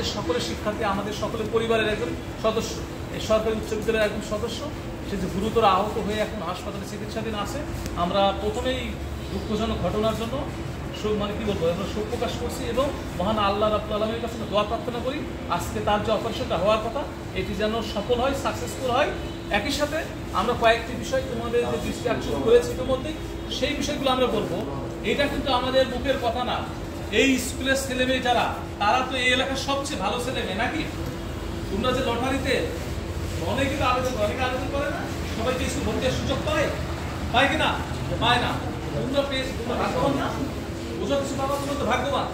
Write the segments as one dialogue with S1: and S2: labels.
S1: সকলের শিক্ষার্থী আমাদের সকলের পরিবারের একজন সদস্য, এই সরকারি উচ্চ বিদ্যালয়ের একজন সদস্য। সে যে গুরুতর আহত হয়ে এখন হাসপাতালে চিকিৎসাধীন আছে। আমরা প্রথমেই দুঃখজনক ঘটনার জন্য কি বলবো, আমরা শোক প্রকাশ করছি এবং মহান আল্লাহ রাব্বুল আলামিনের কাছে দোয়া প্রার্থনা করি আজকে তার যে অপারেশনটা হওয়ার কথা এটি যেন সফল হয়, সাকসেসফুল হয়। একই সাথে আমরা কয়েকটি বিষয় তোমাদের যে দৃষ্টি আকর্ষণ করেছি ইতিমধ্যেই, সেই বিষয়গুলো আমরা বলবো। এটা কিন্তু আমাদের মুখের কথা না, এই স্কুলের ছেলেমেয়ে যারা, তারা তো এই এলাকার সবচেয়ে ভালো ছেলেমেয়ে নাকি? তোমরা যে লটারিতে অনেকে আবেদন করে না, সবাই কি স্কুল ভর্তি হওয়ার সুযোগ পায় কিনা? পায় না। তোমরা পেয়েছো, তোমরা ভাগ্যবান না? বুঝো কিছু বাবা, তোমরা তো ভাগ্যবান।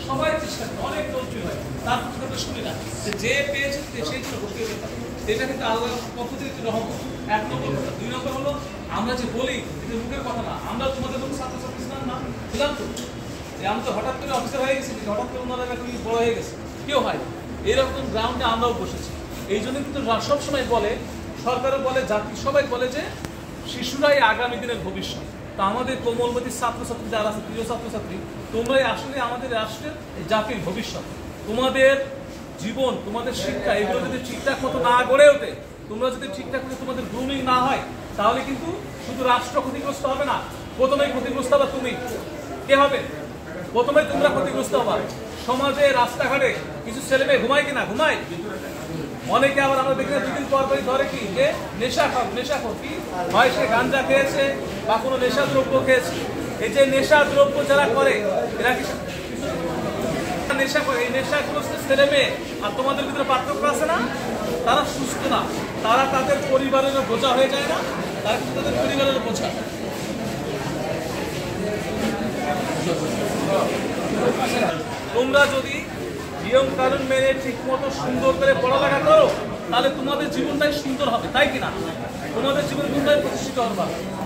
S1: সবাই চেষ্টা করে, অনেক দর্জি হয়, তার কথা শুনি না যে পেয়েছে সেই জন্য ভর্তি হতে পারে। এটা কিন্তু আল্লাহর পক্ষ থেকে রহমত। এক নম্বর কথা। দুই নম্বর হলো, আমরা যে বলি এটা মুখের কথা না, আমরা তোমাদের মতো ছাত্রছাত্রী ছিলাম না, ছিলাম তো। আমি তো হঠাৎ করে অফিসার হয়ে গেছি, হঠাৎ করে ওনারা তুমি বড় হয়ে গেছে, কেউ হয় এরকম গ্রাউন্ডে আমরাও বসেছি। এই জন্য কিন্তু সবসময় বলে, সরকারও বলে, জাতি সবাই বলে যে শিশুরাই আগামী দিনের ভবিষ্যৎ। তো আমাদের কোমলমতি ছাত্রছাত্রী যারা আছে, প্রিয় ছাত্রছাত্রী, তোমরাই আসলে আমাদের রাষ্ট্রের জাতির ভবিষ্যৎ। তোমাদের জীবন, তোমাদের শিক্ষা, এগুলো যদি ঠিকঠাক মতো না গড়ে ওঠে, তোমরা যদি ঠিকঠাক মতো তোমাদের গ্রুমিং না হয়, তাহলে কিন্তু শুধু রাষ্ট্র ক্ষতিগ্রস্ত হবে না, প্রথমেই ক্ষতিগ্রস্ত হবে তুমি। কে হবে? প্রথমে তোমরা ক্ষতিগ্রস্ত হবা। সমাজে, রাস্তাঘাটে কিছু ছেলে মেয়ে ঘুমায় কিনা? ঘুমায়। অনেকে আবার আমরা দেখি দুদিন পর পরই ধরে কি যে নেশাখোর কি হয়, সে গাঞ্জা খেয়েছে বা কোনো নেশা দ্রব্য খেয়েছে। এই যে নেশা দ্রব্য যারা করে, এরা কি নেশা করে? এই নেশাগ্রস্ত ছেলে মেয়ে আর তোমাদের ভিতরে পার্থক্য আছে না? তারা সুস্থ না, তারা তাদের পরিবারেরও বোঝা হয়ে যায় না, তারা কিন্তু তাদের পরিবারেরও বোঝা। তোমরা যদি নিয়ম কানুন মেনে ঠিক মতো সুন্দর করে পড়ালেখা করো, তাহলে তোমাদের জীবনটাই সুন্দর হবে, তাই কিনা? তোমাদের জীবন তোমরাই প্রতিষ্ঠিত হবে।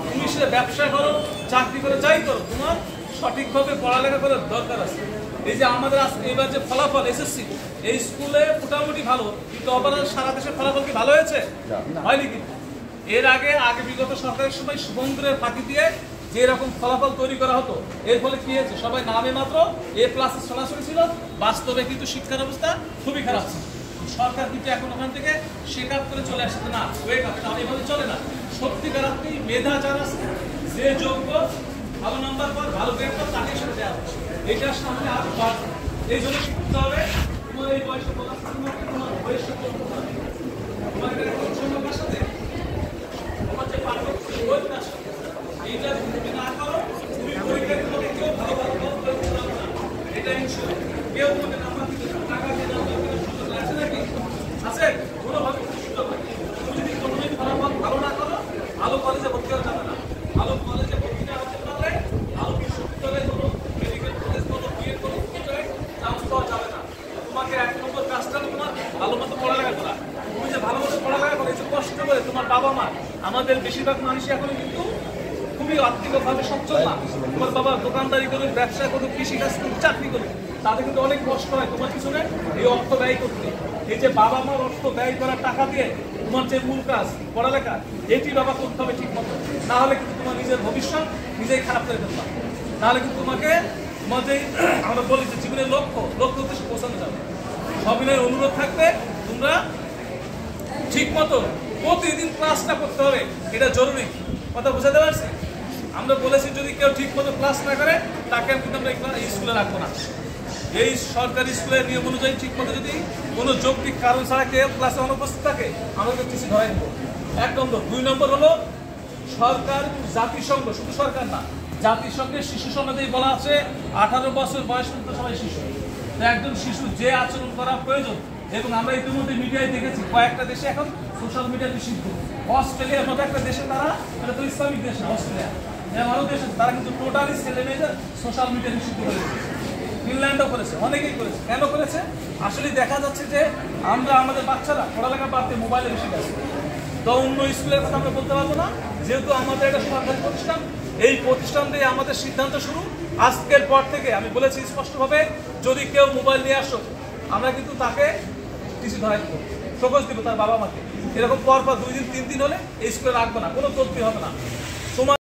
S1: তুমি সেটা ব্যবসা করো, চাকরি করে, যাই করো, তোমার সঠিকভাবে পড়ালেখা করার দরকার আছে। এই যে আমাদের এবার যে ফলাফল এসএসসি, এই স্কুলে মোটামুটি ভালো, কিন্তু ওভারঅল সারা দেশের ফলাফল কি ভালো হয়েছে? হয়নি। কিন্তু এর আগে বিগত সরকারের সময় শুভঙ্করের ফাঁকি দিয়ে যে এরকম ফলাফল তৈরি করা হতো, এর ফলে কি হয়েছে? সবাই নামে মাত্র A+ সরাসরি ছিল, বাস্তবে কিন্তু শিক্ষার অবস্থা খুবই খারাপ ছিল। সরকার কিন্তু এখন ওখান থেকে শেক আপ করে চলে আসছে না, ওয়েক আপ, এভাবে চলে না। সত্যিকার অর্থে মেধা যারা আছে, যে যোগ্য, ভালো নাম্বার পাওয়ার, ভালো গ্রেড পাওয়ার, তাকে সাথে দেওয়া হচ্ছে। এটার সামনে আরো বাড়ছে। এই জন্য শিখতে হবে, তোমার এই বয়সে তোমার বয়সে তোমাকে সংখ্যার সাথে তোমার যে পার্থক্য এইটা তুমি না করো, তুমি পরীক্ষায় তোমাকে কেউ ভালো না, এটা ইনশিওর। কেউ তোমাকে নাম্বার দিতে টাকা দিয়ে নাম্বার দিতে সুযোগ আছে নাকি? আছে? কোনোভাবে সুযোগ নেই। তুমি যদি কোনোদিন ফলাফল ভালো না করো, ভালো কলেজে ভর্তি হওয়া যাবে না। ভালো কলেজে ভর্তি না হতে পারলে, ভালো বিশ্ববিদ্যালয়ে কোনো মেডিকেল কলেজ, কোনো বিএড কোনো বিশ্ববিদ্যালয়ে চান্স পাওয়া যাবে না। তোমাকে এক নম্বর কাজটা তোমার ভালো মতো পড়ালেখা করা। তুমি যে ভালো মতো পড়ালেখা করে, একটু কষ্ট করে, তোমার বাবা মা, আমাদের বেশিরভাগ মানুষই এখন কিন্তু খুবই আর্থিকভাবে সচ্ছল না। তোমার বাবা দোকানদারি করুক, ব্যবসা করুক, কৃষিকাজ করুক, চাকরি করুক, তাদের কিন্তু অনেক কষ্ট হয় তোমার পিছনে এই অর্থ ব্যয় করতে। এই যে বাবা মার অর্থ ব্যয় করার টাকা দিয়ে তোমার যে মূল কাজ পড়ালেখা, এটি বাবা করতে হবে ঠিক মতো, না হলে কিন্তু তোমার নিজের ভবিষ্যৎ নিজেই খারাপ করে ফেলবা। তাহলে কিন্তু তোমাকে তোমার যে আমরা বলি যে জীবনের লক্ষ্য উদ্দেশ্যে পৌঁছানো যাবে। সবিনয় অনুরোধ থাকবে, তোমরা ঠিক মতো প্রতিদিন ক্লাসটা করতে হবে, এটা জরুরি। কথা বুঝাতে পারছি? আমরা বলেছি যদি কেউ ঠিক মতো ক্লাস না করে, তাকে কিন্তু আমরা এই স্কুলে রাখবো না। এই সরকারি স্কুলের নিয়ম অনুযায়ী ঠিক মতো যদি কোনো যৌক্তিক কারণ ছাড়া কেউ ক্লাসে অনুপস্থিত থাকে, আমাদের টিসি ধরাই দেবো। এক নম্বর। দুই নম্বর হলো, সরকার, জাতিসংঘ, শুধু সরকার না, জাতিসংঘের শিশু সনদেই বলা আছে 18 বছর বয়স পর্যন্ত সবাই শিশু। একজন শিশু যে আচরণ করা প্রয়োজন, এবং আমরা ইতিমধ্যে মিডিয়ায় দেখেছি কয়েকটা দেশে এখন সোশ্যাল মিডিয়া নিষিদ্ধ। অস্ট্রেলিয়ার মতো একটা দেশে, তারা, এটা তো ইসলামিক দেশ, অস্ট্রেলিয়া, আরো দেশে, তারা কিন্তু টোটালি ছেলে মেয়েদের সোশ্যাল মিডিয়া নিষিদ্ধ করে দিয়েছে। ফিনল্যান্ডও করেছে, অনেকেই করেছে। কেন করেছে? আসলে দেখা যাচ্ছে যে আমরা আমাদের বাচ্চারা পড়ালেখা বাদ দিয়ে মোবাইলে বেশি ব্যস্ত। তো অন্য স্কুলের কথা আমরা বলতে পারবো না, যেহেতু আমাদের একটা সরকারি প্রতিষ্ঠান। এই প্রতিষ্ঠান দিয়ে আমাদের সিদ্ধান্ত শুরু। আজকের পর থেকে আমি বলেছি স্পষ্টভাবে, যদি কেউ মোবাইল নিয়ে আসো, আমরা কিন্তু তাকে টিসি ধরাই দেবো, ফোকাস দিব তার বাবা মাকে। এরকম পর 2 দিন 3 দিন হলে এই স্কুলে রাখবো না, কোনো তথ্য হবে না।